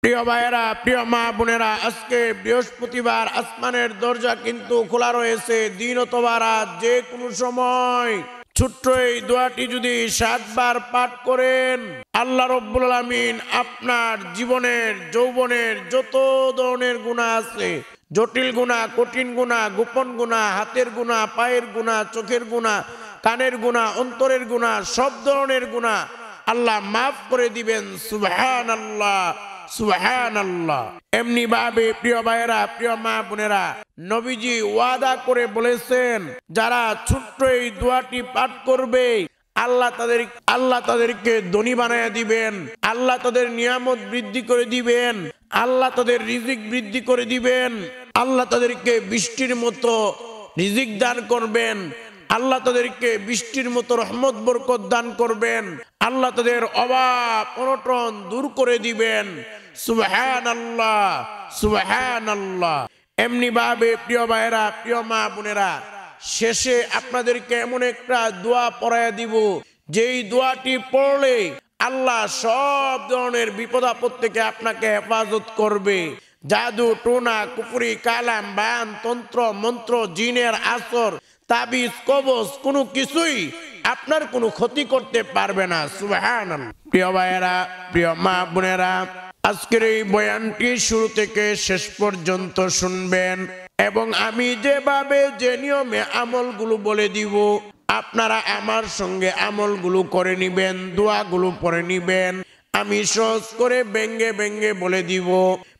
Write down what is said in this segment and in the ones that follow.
প্রিয় ভাইয়েরা, প্রিয় মা বোনেরা, আজকে বৃহস্পতিবার, আসমানের দরজা কিন্তু খোলা রয়েছে। দিন অথবা রাত, যে কোনো সময় ছোট্ট এই দোয়াটি যদি 7 বার পাঠ করেন, আল্লাহ রব্বুল আলামিন আপনার জীবনের যৌবনের যত ধরনের গুনাহ আছে, জটিল গুনাহ, কঠিন গুনাহ, গোপন গুনাহ, হাতের গুনাহ, পায়ের গুনাহ, চোখের গুনাহ, কানের গুনাহ, অন্তরের গুনাহ, সব ধরনের গুনাহ আল্লাহ মাফ করে দিবেন। সুবহানাল্লাহ, সুবহানাল্লাহ। এমনি ভাবে প্রিয় ভাইয়েরা, প্রিয় মা বোনেরা, নবীজি ওয়াদা করে বলেছেন, যারা ছোট্ট এই দোয়াটি পাঠ করবে আল্লাহ তাদেরকে ধনী বানায়া দিবেন, আল্লাহ তাদের নিয়ামত বৃদ্ধি করে দিবেন, আল্লাহ তাদের রিজিক বৃদ্ধি করে দিবেন, আল্লাহ তাদেরকে বৃষ্টির মতো রিজিক দান করবেন, আল্লাহ তাদেরকে বৃষ্টির মতো রহমত বরকত দান করবেন, আল্লাহ তাদের অভাব অনটন দূর করে দিবেন। সুবহানাল্লাহ, সুবহানাল্লাহ। এমনি ভাবে প্রিয় ভাইয়েরা, প্রিয় মা বোনেরা, শেষে আপনাদেরকে এমন একটা দোয়া পড়ায়া দিব, যেই দোয়াটি পড়লে আল্লাহ সব ধরনের বিপদ আপদ থেকে আপনাকে হেফাজত করবে। জাদু টোনা কুফরি কালাম বায়ান তন্ত্র মন্ত্র জিনের আসর তাবিজ কবজ কোনো কিছুই আপনার কোনো ক্ষতি করতে পারবে না। সুবহানাল্লাহ। প্রিয় ভাইয়েরা, প্রিয় মা বোনেরা, আজকের এই বয়ানটি শুরু থেকে শেষ পর্যন্ত শুনবেন এবং আমি যেভাবে যে নিয়মে আমলগুলো বলে দিব, আপনারা আমার সঙ্গে আমলগুলো করে নিবেন, দোয়াগুলো পড়ে নিবেন। আমি সহজ করে ব্যঙ্গে ব্যঙ্গে বলে দিব।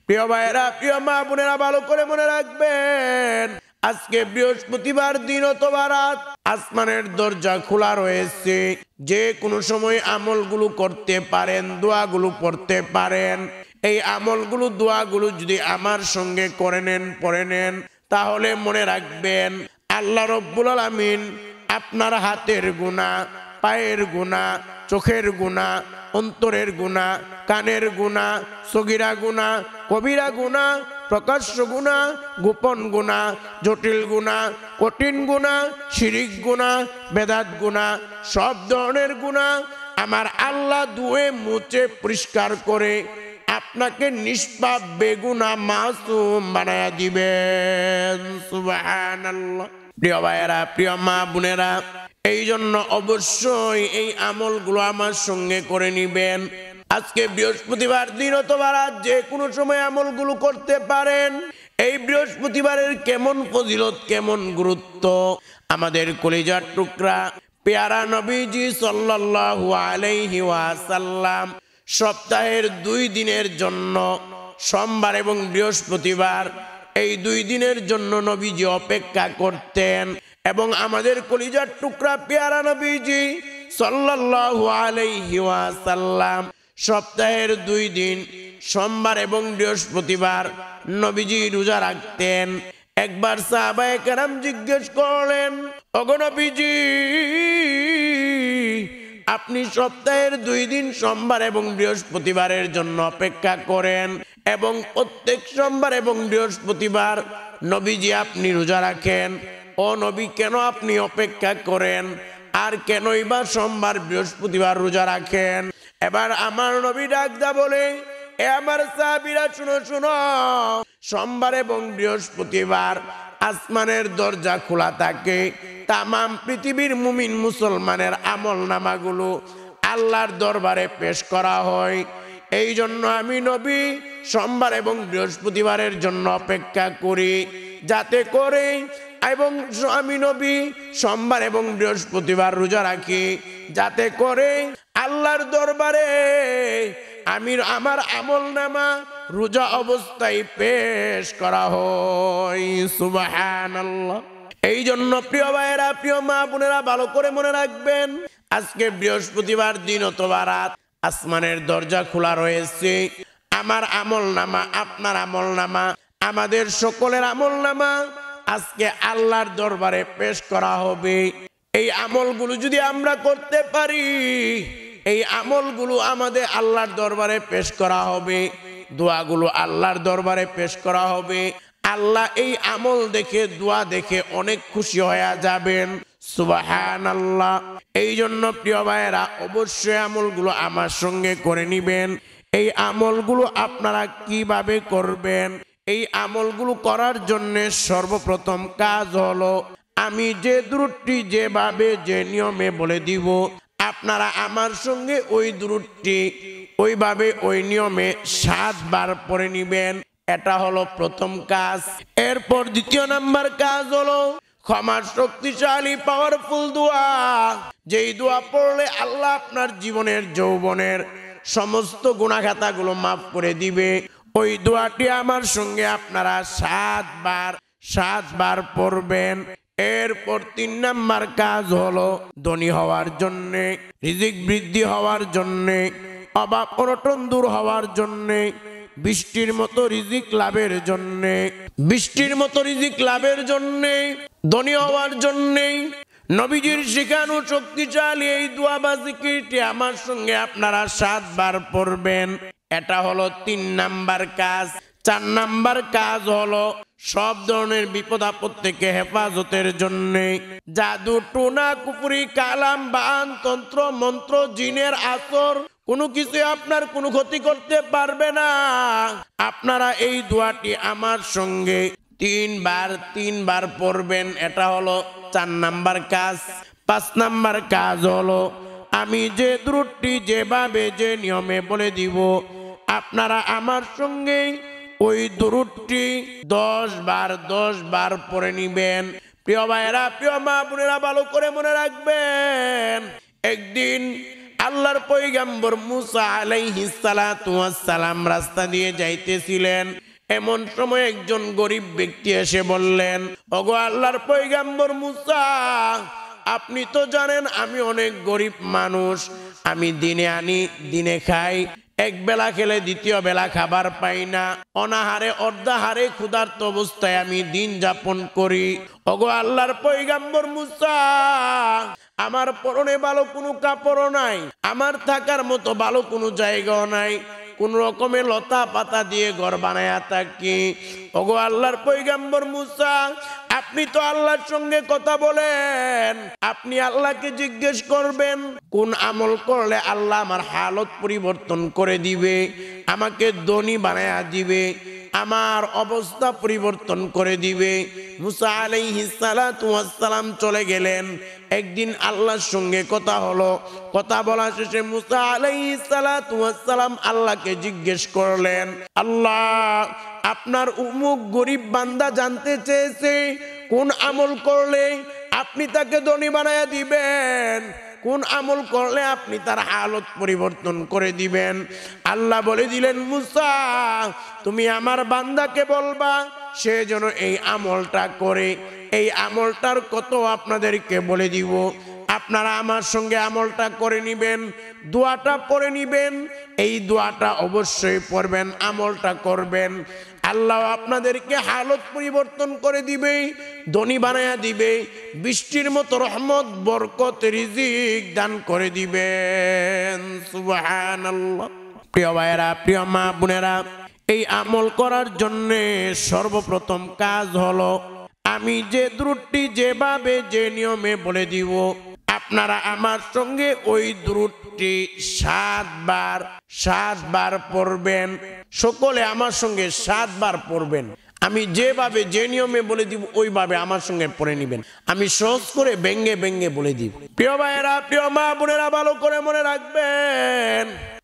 প্রিয় ভাইয়েরা, প্রিয় মা বোনেরা, ভালো করে মনে রাখবেন, আজকে বৃহস্পতিবার, দিন অথবা রাত, আসমানের দরজা খোলা রয়েছে। যে কোনো সময় আমলগুলো করতে পারেন, দোয়াগুলো পড়তে পারেন। এই আমলগুলো দোয়াগুলো যদি আমার সঙ্গে করে নেন, পড়ে নেন, তাহলে মনে রাখবেন আল্লাহ রব্বুল আলামিন আপনার হাতের গুনাহ, পায়ের গুনাহ, চোখের গুনাহ, অন্তরের গুনাহ, কানের গুনাহ, সগীরা গুনাহ, কবিরা গুনাহ, প্রকাশ্য গুনাহ, গোপন গুনাহ, জটিল গুনাহ, কঠিন গুনাহ, শিরিক গুনাহ, বেদাত গুনাহ, সব ধরনের গুনাহ আমার আল্লাহ ধুয়ে মুছে পরিষ্কার করে আপনাকে নিষ্পাপ বেগুনা মাসুম বানায়া দিবেন। সুবহানাল্লাহ। প্রিয় ভাইয়েরা, প্রিয় মা বোনেরা, এই জন্য অবশ্যই এই আমলগুলো আমার সঙ্গে করে নিবেন। আজকে বৃহস্পতিবার, দিন অথবা রাত, যে কোনো সময় আমলগুলো করতে পারেন। এই বৃহস্পতিবারের কেমন ফজিলত, কেমন গুরুত্ব, আমাদের কলিজার টুকরা পেয়ারা নবীজি সাল্লাল্লাহু আলাইহি ওয়াসাল্লাম সপ্তাহের 2 দিনের জন্য, সোমবার এবং বৃহস্পতিবার, এই 2 দিনের জন্য নবীজি অপেক্ষা করতেন। এবং আমাদের কলিজার টুকরা পেয়ারা নবীজি সাল্লাল্লাহু আলাইহি ওয়াসাল্লাম সপ্তাহের 2 দিন, সোমবার এবং বৃহস্পতিবার, নবীজি রোজা রাখতেন। একবার সাহাবায়ে কেরাম জিজ্ঞেস করলেন, ওগো নবীজি, আপনি সপ্তাহের 2 দিন, সোমবার এবং বৃহস্পতিবারের জন্য অপেক্ষা করেন এবং প্রত্যেক সোমবার এবং বৃহস্পতিবার নবীজি আপনি রোজা রাখেন। ও নবী, কেন আপনি অপেক্ষা করেন আর কেনই বা সোমবার বৃহস্পতিবার রোজা রাখেন? এবার আমার নবী ডাকদা বলে, এ আমার সাহাবীরা, শুনো শুনো, সোমবার এবং বৃহস্পতিবার আসমানের দরজা খোলা থাকে। তামাম পৃথিবীর মুমিন মুসলমানের আমল নামাগুলো আল্লাহর দরবারে পেশ করা হয়। এই জন্য আমি নবী সোমবার এবং বৃহস্পতিবারের জন্য অপেক্ষা করি, যাতে করে, এবং আমি নবী সোমবার এবং বৃহস্পতিবার রোজা রাখি, যাতে করে আল্লাহর দরবারে আমার আমল নামা রোজা অবস্থায় পেশ করা হয়। সুবহানাল্লাহ। এই জন্য প্রিয় ভাইয়েরা, প্রিয় মা বোনেরা, ভালো করে মনে রাখবেন, আজকে বৃহস্পতিবার, দিন অথবা রাত, আসমানের দরজা খোলা রয়েছে। আমার আমল নামা, আপনার আমল নামা, আমাদের সকলের আমল নামা আজকে আল্লাহর দরবারে পেশ করা হবে। এই আমলগুলো যদি আমরা করতে পারি, এই আমলগুলো আমাদের আল্লাহর দরবারে পেশ করা হবে, দোয়াগুলো আল্লাহর দরবারে পেশ করা হবে। আল্লাহ এই আমল দেখে, দোয়া দেখে অনেক খুশি হয়ে যাবেন। সুবহানাল্লাহ। এই জন্য প্রিয় ভাইয়েরা, অবশ্যই আমলগুলো আমার সঙ্গে করে নিবেন এই আমলগুলো আপনারা কিভাবে করবেন? এই আমলগুলো করার জন্য সর্বপ্রথম কাজ হলো, আমি যে দুরূদটি যেভাবে যে নিয়মে বলে দিব, আপনারা আমার সঙ্গে ওই দুরূদটি ওইভাবে ওই নিয়মে 7 বার পড়ে নিবেন। এটা হলো প্রথম কাজ। এরপর দ্বিতীয় নাম্বার কাজ হলো ক্ষমার শক্তিশালী পাওয়ারফুল দোয়া, যেই দোয়া পড়লে আল্লাহ আপনার জীবনের যৌবনের সমস্ত গুনাহ খাতাগুলো মাফ করে দিবে। ওই দোয়াটি আমার সঙ্গে আপনারা 7 বার পড়বেন। এরপর 3 নাম্বার কাজ হলো ধনী হওয়ার জন্যে, রিজিক বৃদ্ধি হওয়ার জন্যে, অভাব অনটন দূর হওয়ার জন্যে, বৃষ্টির মতো রিজিক লাভের জন্যে, ধনী হওয়ার জন্যে নবীজির শিখানো শক্তিশালী এই দোয়া বা জিকিরটি আমার সঙ্গে আপনারা 7 বার পড়বেন। এটা হলো 3 নাম্বার কাজ। 4 নাম্বার কাজ হলো সব ধরনের বিপদ আপদ থেকে হেফাজতের জন্য জাদু টুনা কুফরি কালাম বান তন্ত্র মন্ত্র জিনের আসর কোনো কিছু আপনার কোনো ক্ষতি করতে পারবে না। আপনারা এই দোয়াটি আমার সঙ্গে 3 বার পড়বেন। এটা হলো 4 নাম্বার কাজ। 5 নাম্বার কাজ হলো আমি যে দুরূদটি যেভাবে যে নিয়মে বলে দিব, আপনারা আমার সঙ্গে ওই দুরূদটি 10 বার পড়ে নিবেন। প্রিয় ভাইরা, প্রিয় মা বোনেরা, ভালো করে মনে রাখবেন, একদিন আল্লাহর পয়গম্বর মুসা আলাইহিস সালাতু ওয়াস সালাম রাস্তা দিয়ে যাইতেছিলেন। এমন সময় একজন গরিব ব্যক্তি এসে বললেন, ওগো আল্লাহর পয়গম্বর মুসা, আপনি তো জানেন আমি অনেক গরিব মানুষ, আমি দিনে আনি দিনে খাই, এক বেলা খেলে দ্বিতীয় বেলা খাবার পাই না, অনাহারে অর্ধাহারে ক্ষুধার্ত অবস্থায় আমি দিন যাপন করি। ওগো আল্লাহর পয়গম্বর মুসা, আমার পরনে ভালো কোনো কাপড়ও নাই, আমার থাকার মতো ভালো কোনো জায়গাও নাই, কোন রকমের লতা পাতা দিয়ে ঘর বানায়া থাকি। ওগো আল্লাহর পয়গম্বর মুসা, আপনি তো আল্লাহর সঙ্গে কথা বলেন, আপনি আল্লাহকে জিজ্ঞেস করবেন কোন আমল করলে আল্লাহ আমার হালত পরিবর্তন করে দিবে, আমাকে ধনী বানায়া দিবে, আমার অবস্থা পরিবর্তন করে দিবে। মুসা আলাইহিস সালাতু ওয়াস সালাম চলে গেলেন। একদিন আল্লাহর সঙ্গে কথা হলো। কথা বলা শেষে মুসা আলাইহিস সালাতু ওয়াস সালাম আল্লাহকে জিজ্ঞেস করলেন, আল্লাহ, আপনার উমুক গরিব বান্দা জানতে চেয়েছে কোন আমল করলে আপনি তাকে ধনী বানায়া দিবেন, কোন আমল করলে আপনি তার হালত পরিবর্তন করে দিবেন। আল্লাহ বলে দিলেন, মুসা, তুমি আমার বান্দাকে বলবা সে যেন এই আমলটা করে। এই আমলটার কত আপনাদেরকে বলে দিব, আপনারা আমার সঙ্গে আমলটা করে নিবেন, দোয়াটা পড়ে নিবেন। এই দোয়াটা অবশ্যই পড়বেন, আমলটা করবেন, আল্লাহ আপনাদেরকে হালত পরিবর্তন করে দিবে, ধনী বানায়া দিবে, বৃষ্টির মতো রহমত বরকত রিজিক দান করে দিবেন। সুবহানাল্লাহ। প্রিয় ভাইয়েরা, প্রিয় মা বোনেরা, এই আমল করার জন্য সর্বপ্রথম কাজ হলো আমি যে দুরূদটি যেভাবে যে নিয়মে বলে দিব, আপনারা আমার সঙ্গে ওই দুরূদটি 7 বার পড়বেন। সকলে আমার সঙ্গে 7 বার পড়বেন। আমি যেভাবে যে নিয়মে বলে দিব ওইভাবে আমার সঙ্গে পড়ে নিবেন। আমি সহজ করে ব্যঙ্গে ব্যঙ্গে বলে দিব। প্রিয় ভাইয়েরা, প্রিয় মা বোনেরা, ভালো করে মনে রাখবেন,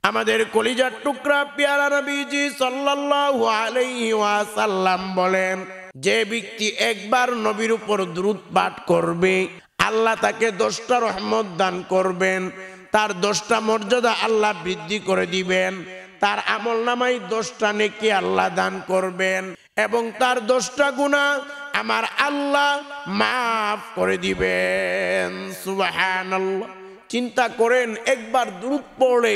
আমাদের কলিজার টুকরা পেয়ারা নবীজি সাল্লাল্লাহু আলাইহি ওয়াসাল্লাম বলেন, যে ব্যক্তি একবার নবীর উপর দুরূদ পাঠ করবে আল্লাহ তাকে 10টা রহমত দান করবেন, তার 10টা মর্যাদা আল্লাহ বৃদ্ধি করে দিবেন, তার আমলনামায় 10টা নেকি আল্লাহ দান করবেন এবং তার 10টা গুনাহ আমার আল্লাহ মাফ করে দিবেন। সুবহানাল্লাহ। চিন্তা করেন, একবার দুরূদ পড়লে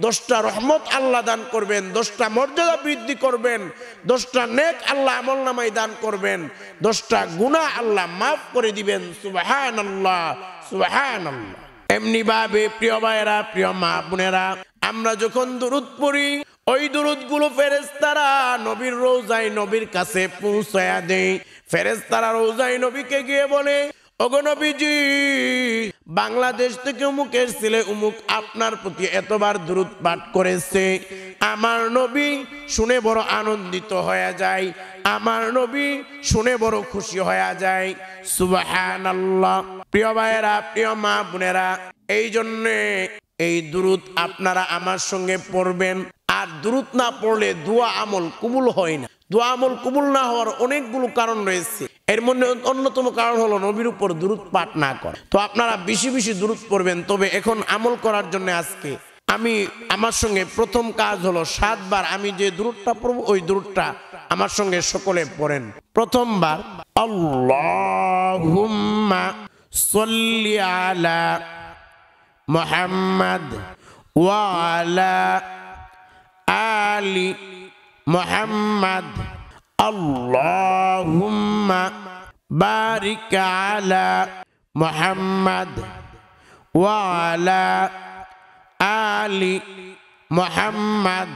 10টা রহমত আল্লাহ দান করবেন, 10টা মর্যাদা বৃদ্ধি করবেন, 10টা নেক আল্লাহ আমলনামায় দান করবেন, 10টা গুনাহ আল্লাহ মাফ করে দিবেন। সুবহানাল্লাহ, সুবহানাল্লাহ। এমনি ভাবে প্রিয় ভাইয়েরা, প্রিয় মা বোনেরা, আমরা যখন দুরূদ পড়ি ওই দুরূদগুলো ফেরেশতারা নবীর রওজায় নবীর কাছে পৌঁছায়া দেয়। ফেরেশতারা রওজায় নবীকে গিয়ে বলে, ওগো নবীজি, বাংলাদেশ থেকে অমুকের ছেলে অমুক আপনার প্রতি এতবার দুরূদ পাঠ করেছে, আমার নবী শুনে বড় আনন্দিত হয়ে যায়, আমার নবী শুনে বড় খুশি হয়ে যায়। সুবহানাল্লাহ। প্রিয় ভাইয়েরা, প্রিয় মা বোনেরা, এই জন্যে এই দুরূদ আপনারা আমার সঙ্গে পড়বেন। আর দুরূদ না পড়লে দোয়া আমল কবুল হয় না। দোয়া আমল কবুল না হওয়ার অনেকগুলো কারণ রয়েছে, এর মধ্যে অন্যতম কারণ হলো নবীর উপর দুরূদ পাঠ না করা। তো আপনারা বেশি বেশি দুরূদ পড়বেন। তবে এখন আমল করার জন্য আজকে আমার সঙ্গে প্রথম কাজ হলো 7 বার আমি যে দুরূদটা পড়ব ওই দুরূদটা আমার সঙ্গে সকলে পড়েন। প্রথমবার আল্লাহুম্মা সাল্লি আলা মুহাম্মাদ ওয়া আলা আলি মুহাম্মাদ আল্লাহুম্মা বারিক আলা মুহাম্মাদ ওয়া আলা আলি মুহাম্মাদ।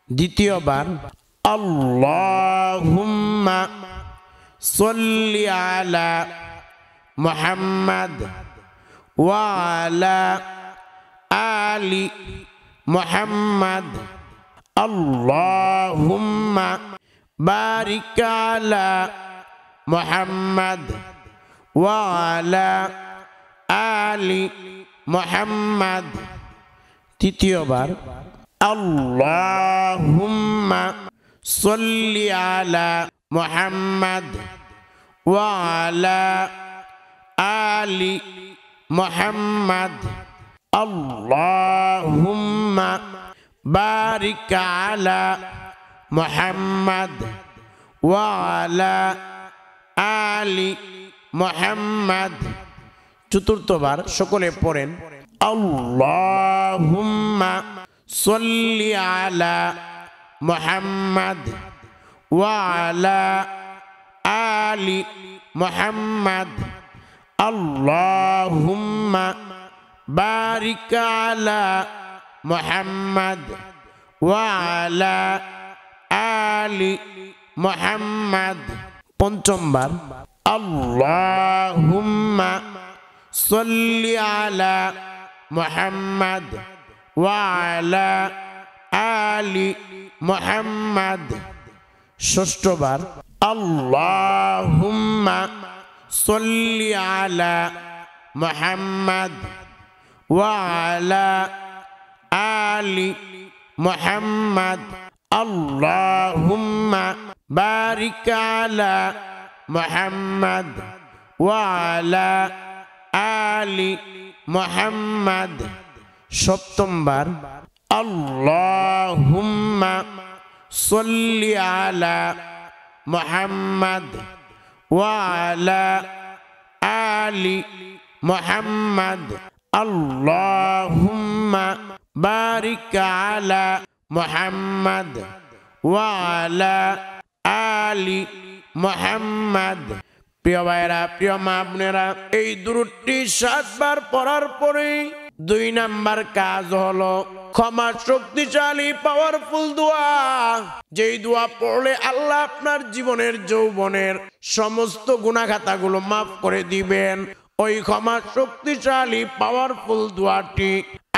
দ্বিতীয়বার আল্লাহুম্মা সাল্লি আলা মুহাম্মাদ ওয়া আলা আলি মুহাম্মাদ আল্লাহুম্মা বারিক আলা মুহাম্মাদ ওয়া আলা আলি মুহাম্মাদ। তৃতীয়বার আল্লাহুম্মা সাল্লি আলা মুহাম্মাদ ওয়া আলা আলি মুহাম্মাদ আল্লাহুম্মা বারিক আলা মুহাম্মাদ ওয়া আলা আলি মুহাম্মাদ। চতুর্থবার সকলে পড়েন আল্লাহুম্মা সাল্লি আলা মুহাম্মাদ ওয়া আলা আলি মুহাম্মাদ আল্লাহুম্মা বারিক আলা মুহাম্মাদ ওয়া আলা আলি মুহাম্মাদ। পঞ্চমবার আল্লাহুম্মা সাল্লি আলা মুহাম্মাদ ওয়া আলা আলি মুহাম্মাদ। ষষ্ঠবার আল্লাহুম্মা সাল্লি আলা মুহাম্মাদ ওয়া আলা আলি মুহাম্মাদ আল্লাহুম্মা বারিক আলা মুহাম্মাদ ওয়া আলা আলি মুহাম্মাদ। সপ্তমবার আল্লাহুম্মা সাল্লি আলা মুহাম্মাদ ওয়া আলা আলি মুহাম্মাদ আল্লাহুম্মা বারিক আলা মুহাম্মাদ ওয়া আলা আলি মুহাম্মাদ। প্রিয় ভাইরা, প্রিয় মা বোনেরা, এই দুরূদটি 7 বার পড়ার পরে 2 নাম্বার কাজ হলো ক্ষমা শক্তিশালী পাওয়ারফুল দোয়া। যেই দোয়া পড়লে আল্লাহ আপনার জীবনের যৌবনের সমস্ত গুনাহখাতাগুলো মাফ করে দিবেন। ওই ক্ষমা শক্তিশালী পাওয়ারফুল দোয়াটি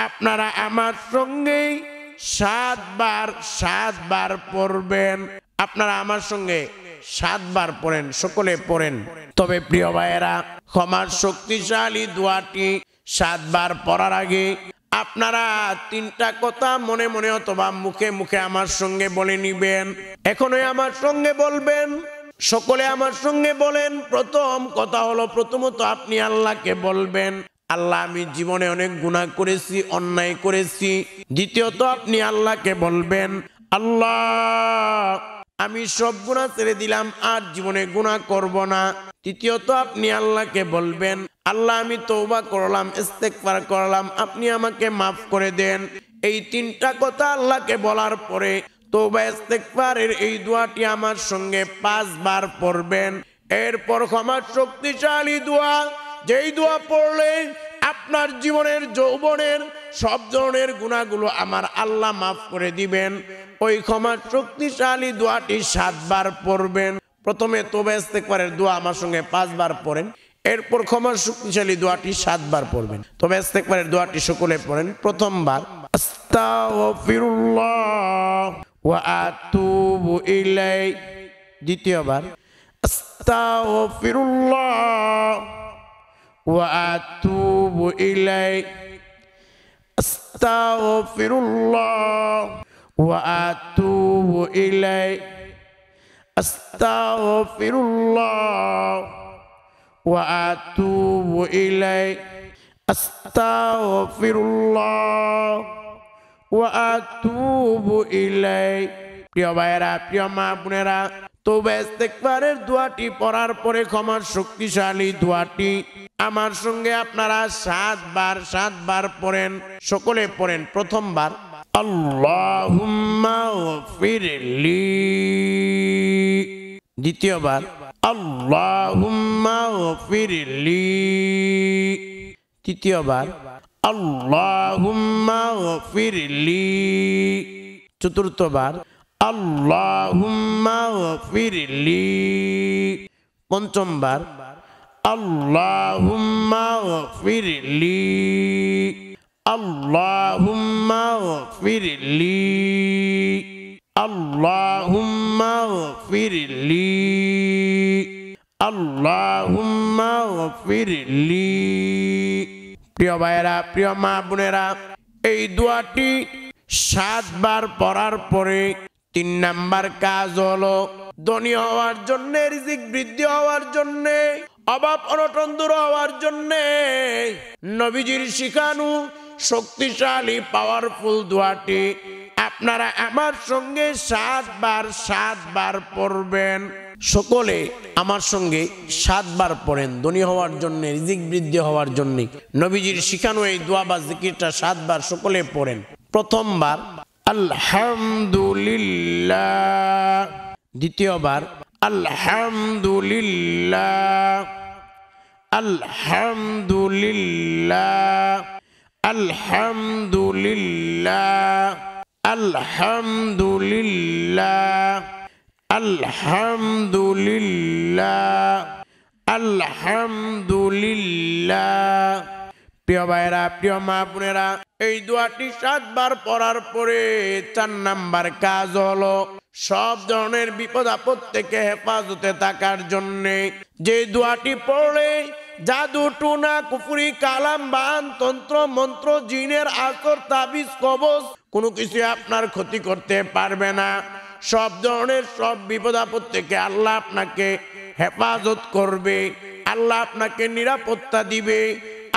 আপনারা আমার সঙ্গে 7 বার পড়বেন। আপনারা আমার সঙ্গে 7 বার পড়েন, সকলে পড়েন। তবে প্রিয় ভাইয়েরা, ক্ষমার শক্তিশালী দোয়াটি 7 বার পড়ার আগে আপনারা 3টা কথা মনে মনে অথবা মুখে মুখে আমার সঙ্গে বলে নিবেন। এখনই আমার সঙ্গে বলবেন, সকলে আমার সঙ্গে বলেন। প্রথম কথা হলো, প্রথমত আপনি আল্লাহকে বলবেন, আল্লাহ আমি জীবনে অনেক গুনাহ করেছি, অন্যায় করেছি। দ্বিতীয়ত আপনি আল্লাহকে বলবেন, আল্লাহ আমি সব গুনাহ ছেড়ে দিলাম, আর জীবনে গুনাহ করব না। তৃতীয়ত আপনি আল্লাহকে বলবেন, আল্লাহ আমি তওবা করলাম, ইস্তেগফার করলাম, আপনি আমাকে মাফ করে দেন। এই 3টা কথা আল্লাহকে বলার পরে তওবা ইস্তেগফারের এই দোয়াটি আমার সঙ্গে 5 বার পড়বেন। এরপর ক্ষমার শক্তিশালী দোয়া, যেই দোয়া পড়লে আপনার জীবনের যৌবনের সব ধরনের গুনাহগুলো আমার আল্লাহ মাফ করে দিবেন, ওই ক্ষমার শক্তিশালী দোয়াটি 7 বার পড়বেন। প্রথমে তওবা ইস্তেগফারের দোয়া আমার সঙ্গে 5 বার পড়েন। এরপর ক্ষমার শক্তিশালী দোয়াটি 7 বার পড়বেন। তবে ইস্তেগফারের দোয়াটি সকলে পড়েন। প্রথমবার আস্তাগফিরুল্লাহ ওয়া আতুবু ইলাই, দ্বিতীয়বার আস্তাগফিরুল্লাহ ওয়া আতুবু ইলাই, আস্তাগফিরুল্লাহ ওয়া আতুবু ইলাই, আস্তাগফিরুল্লাহ ওয়া আতুবু ইলাই, আস্তাগফিরুল্লাহ ওয়া আতুবু ইলাই। প্রিয় ভাইয়েরা, প্রিয় মা বোনেরা, তওবা ইস্তেগফারের দোয়াটি পড়ার পরে ক্ষমার শক্তিশালী দোয়াটি আমার সঙ্গে আপনারা 7 বার পড়েন। সকলে পড়েন। প্রথমবার আল্লাহুম্মা গফিরলি, দ্বিতীয়বার আল্লাহুম্মা গফিরলি, তৃতীয়বার আল্লাহুম্মা গফিরলি, চতুর্থবার আল্লাহুম্মা গফিরলি, পঞ্চমবার আল্লাহুম্মা গফিরলি, আল্লাহুম্মা গফিরলি, আল্লাহুম্মা গফিরলি, আল্লাহুম্মা গফিরলি। প্রিয় ভাইয়েরা, প্রিয় মা বোনেরা, এই দোয়াটি 7 বার পড়ার পরে 3 নাম্বার কাজ হলো ধনী হওয়ার জন্য, রিজিক বৃদ্ধি হওয়ার জন্য, অভাব অনটন দূর হওয়ার জন্য নবীজির শিখানো শক্তিশালী পাওয়ারফুল দোয়াটি আপনারা আমার সঙ্গে 7 বার পড়বেন। সকলে আমার সঙ্গে 7 বার পড়েন ধনী হওয়ার জন্য, রিজিক বৃদ্ধি হওয়ার জন্য। নবীজির শিখানো এই দোয়া বা জিকিরটা 7 বার সকলে পড়েন। প্রথমবার আলহামদুলিল্লাহ, দ্বিতীয়বার আলহামদুলিল্লাহ, আলহামদুলিল্লাহ, আলহামদুলিল্লাহ, আলহামদুলিল্লাহ, আলহামদুলিল্লাহ, আলহামদুলিল্লাহ। প্রিয় ভাইরা, প্রিয় মা বোনেরা, এই দোয়াটি 7 বার পড়ার পরে 4 নাম্বার কাজ হলো সব ধরনের বিপদ আপদ থেকে হেফাজতে থাকার জন্য। যে দোয়াটি পড়লে জাদু টুনা কুফরি কালাম বান তন্ত্র মন্ত্র জিনের আসর তাবিজ কবজ কোনো কিছু আপনার ক্ষতি করতে পারবে না। সব ধরনের সব বিপদ আপদ থেকে আল্লাহ আপনাকে হেফাজত করবে, আল্লাহ আপনাকে নিরাপত্তা দিবে,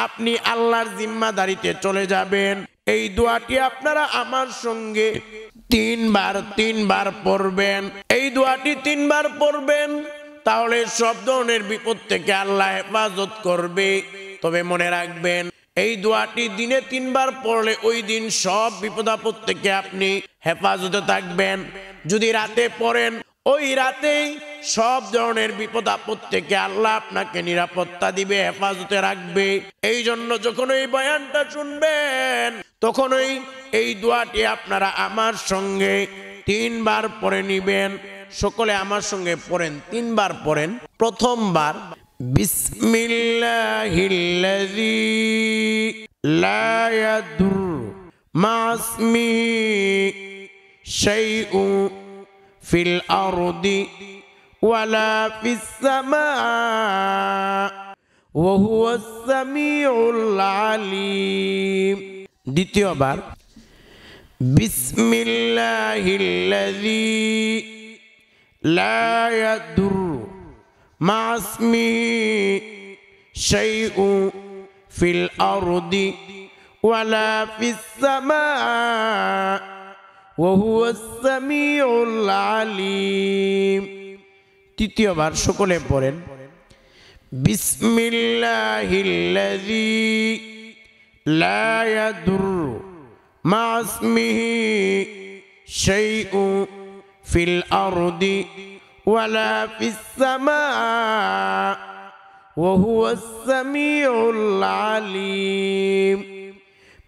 আপনি আল্লাহর জিম্মাদারিতে চলে যাবেন। এই দোয়াটি আপনারা আমার সঙ্গে 3 বার পড়বেন। এই দোয়াটি 3 বার পড়বেন, তাহলে সব ধরনের বিপদ থেকে আল্লাহ হেফাজত করবে। তবে মনে রাখবেন, এই দোয়াটি দিনে 3 বার পড়লে ওই দিন সব বিপদ আপদ থেকে আপনি হেফাজতে থাকবেন। যদি রাতে পড়েন, ওই রাতেই সব ধরনের বিপদ আপদ থেকে আল্লাহ আপনাকে নিরাপত্তা দিবে, হেফাজতে রাখবে। এই জন্য যখন এই বয়ানটা শুনবেন, তখন এই দোয়াটি আপনারা আমার সঙ্গে 3 বার পড়ে নিবেন। সকলে আমার সঙ্গে পড়েন, 3 বার পড়েন। প্রথমবার বিসমিল্লাহিল্লাযী লা ইয়াদুররু মা'আসমিহি শাইউন ফিল আরদি ওয়ালা ফিস সামা'i ওয়া হুয়াস সামিউল আলিম। দ্বিতীয়বার বিসমিল্লাহিল্লাযী লা ইয়াদুররু মা'আসমিহি শাইউন ফিল আরদি ওয়ালা ফিস সামা'i ওয়া হুয়াস সামিউল আলিম। তৃতীয়বার সকলে পড়েন বিসমিল্লাহিল্লাযী লা ইয়াদুররু মা'আসমিহি শাইউন ফিল আরদি ওয়ালা ফিস সামা'i ওয়া হুয়াস সামিউল আলিম।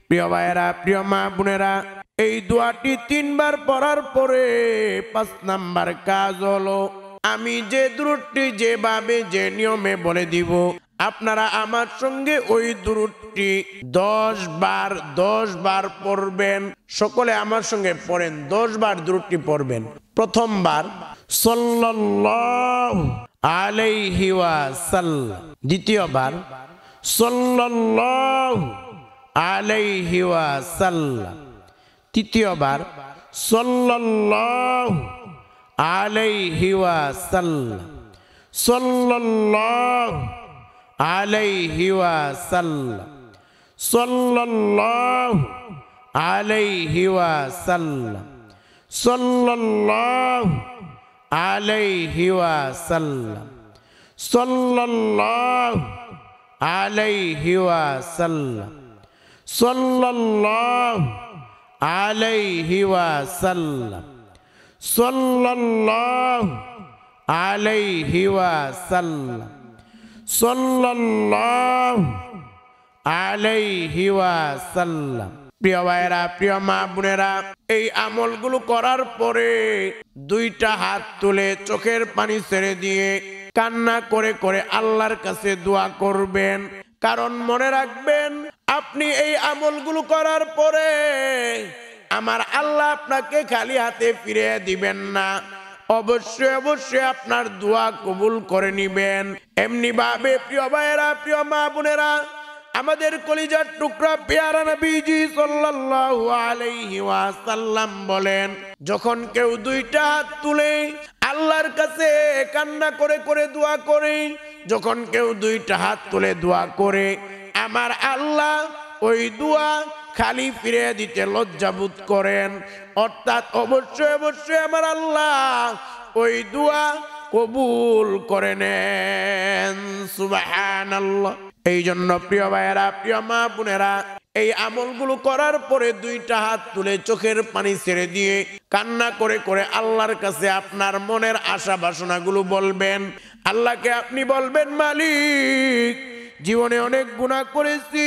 প্রিয় ভাইয়েরা, প্রিয় মা বোনেরা, এই দোয়াটি 3 বার পড়ার পরে 5 নাম্বার কাজ হলো আমি যে দরুদটি যেভাবে যে নিয়মে বলে দিব, আপনারা আমার সঙ্গে ওই দুরূদটি 10 বার পড়বেন। সকলে আমার সঙ্গে পড়েন, 10 বার দুরূদটি পড়বেন। প্রথমবার সাল্লাল্লাহু আলাইহি ওয়াসাল্লাম, দ্বিতীয়বার সাল্লাল্লাহু আলাইহি ওয়াসাল্লাম, তৃতীয়বার সাল্লাল্লাহু আলাইহি ওয়াসাল্লাম, সাল্লাল্লাহু আলাইহি ওয়াসাল্লাম, সাল্লাল্লাহু আলাইহি ওয়াসাল্লাম, সাল্লাল্লাহু আলাইহি ওয়াসাল্লাম, সাল্লাল্লাহু আলাইহি ওয়াসাল্লাম, সাল্লাল্লাহু আলাইহি ওয়াসাল্লাম, সাল্লাল্লাহু আলাইহি ওয়াসাল্লাম, সাল্লাল্লাহু আলাইহি ওয়াসাল্লাম। প্রিয় ভাইরা, প্রিয় মা বোনেরা, এই আমলগুলো করার পরে দুইটা হাত তুলে চোখের পানি ছেড়ে দিয়ে কান্না করে করে আল্লাহর কাছে দোয়া করবেন। কারণ মনে রাখবেন, আপনি এই আমলগুলো করার পরে আমার আল্লাহ আপনাকে খালি হাতে ফিরিয়ে দিবেন না, অবশ্যই অবশ্যই আপনার দোয়া কবুল করে নিবেন। এমনি ভাবে প্রিয় ভাইয়েরা, প্রিয় মা বোনেরা, আমাদের কলিজার টুকরা পেয়ারা নবীজি সাল্লাল্লাহু আলাইহি ওয়াসাল্লাম বলেন, যখন কেউ দুইটা হাত তুলে আল্লাহর কাছে কান্না করে করে দোয়া করে, যখন কেউ দুইটা হাত তুলে দোয়া করে, আমার আল্লাহ ওই দোয়া খালি ফিরে দিতে লজ্জাবোধ করেন। অর্থাৎ অবশ্যই অবশ্যই আমার আল্লাহ ওই দোয়া কবুল করে নেন। সুবহানাল্লাহ। এই জন্য প্রিয় ভাইয়েরা, প্রিয় মা বোনেরা, এই আমলগুলো করার পরে দুইটা হাত তুলে চোখের পানি ছেড়ে দিয়ে কান্না করে করে আল্লাহর কাছে আপনার মনের আশা বাসনাগুলো বলবেন। আল্লাহকে আপনি বলবেন, মালিক, জীবনে অনেক গুনাহ করেছি,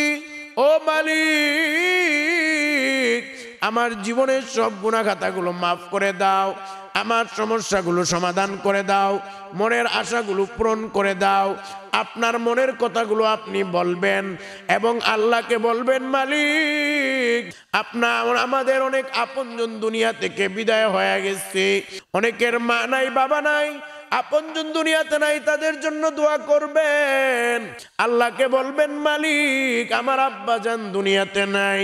ও মালিক, আমার জীবনের সব গুনাহ খাতাগুলো মাফ করে দাও, আমার সমস্যাগুলো সমাধান করে দাও, মনের আশাগুলো পূরণ করে দাও। আপনার মনের কথাগুলো আপনি বলবেন এবং আল্লাহকে বলবেন, মালিক, আমাদের অনেক আপনজন দুনিয়া থেকে বিদায় হয়ে গেছে, অনেকের মা নাই, বাবা নাই, আপনজন দুনিয়াতে নাই, তাদের জন্য দোয়া করবেন। আল্লাহকে বলবেন, মালিক, আমার আব্বা জান দুনিয়াতে নাই,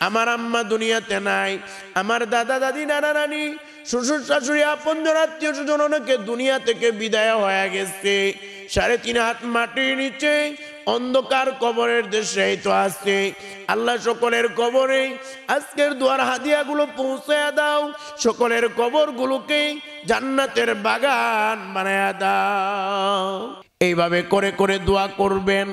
আমার আম্মা দুনিয়াতে নাই, আমার দাদা দাদি, নানা নানি, শ্বশুর শাশুড়ি, আপনজন আত্মীয় স্বজন অনেকে দুনিয়া থেকে বিদায় হয়ে গেছে। 3.5 হাত মাটির নিচে অন্ধকার কবরের দেশে তো আছে। আল্লাহ সকলের কবরে আজকের দোয়ার হাদিয়াগুলো পৌঁছে দাও, সকলের কবরগুলোকে জান্নাতের বাগান বানায়া দাও। এইভাবে করে করে দোয়া করবেন।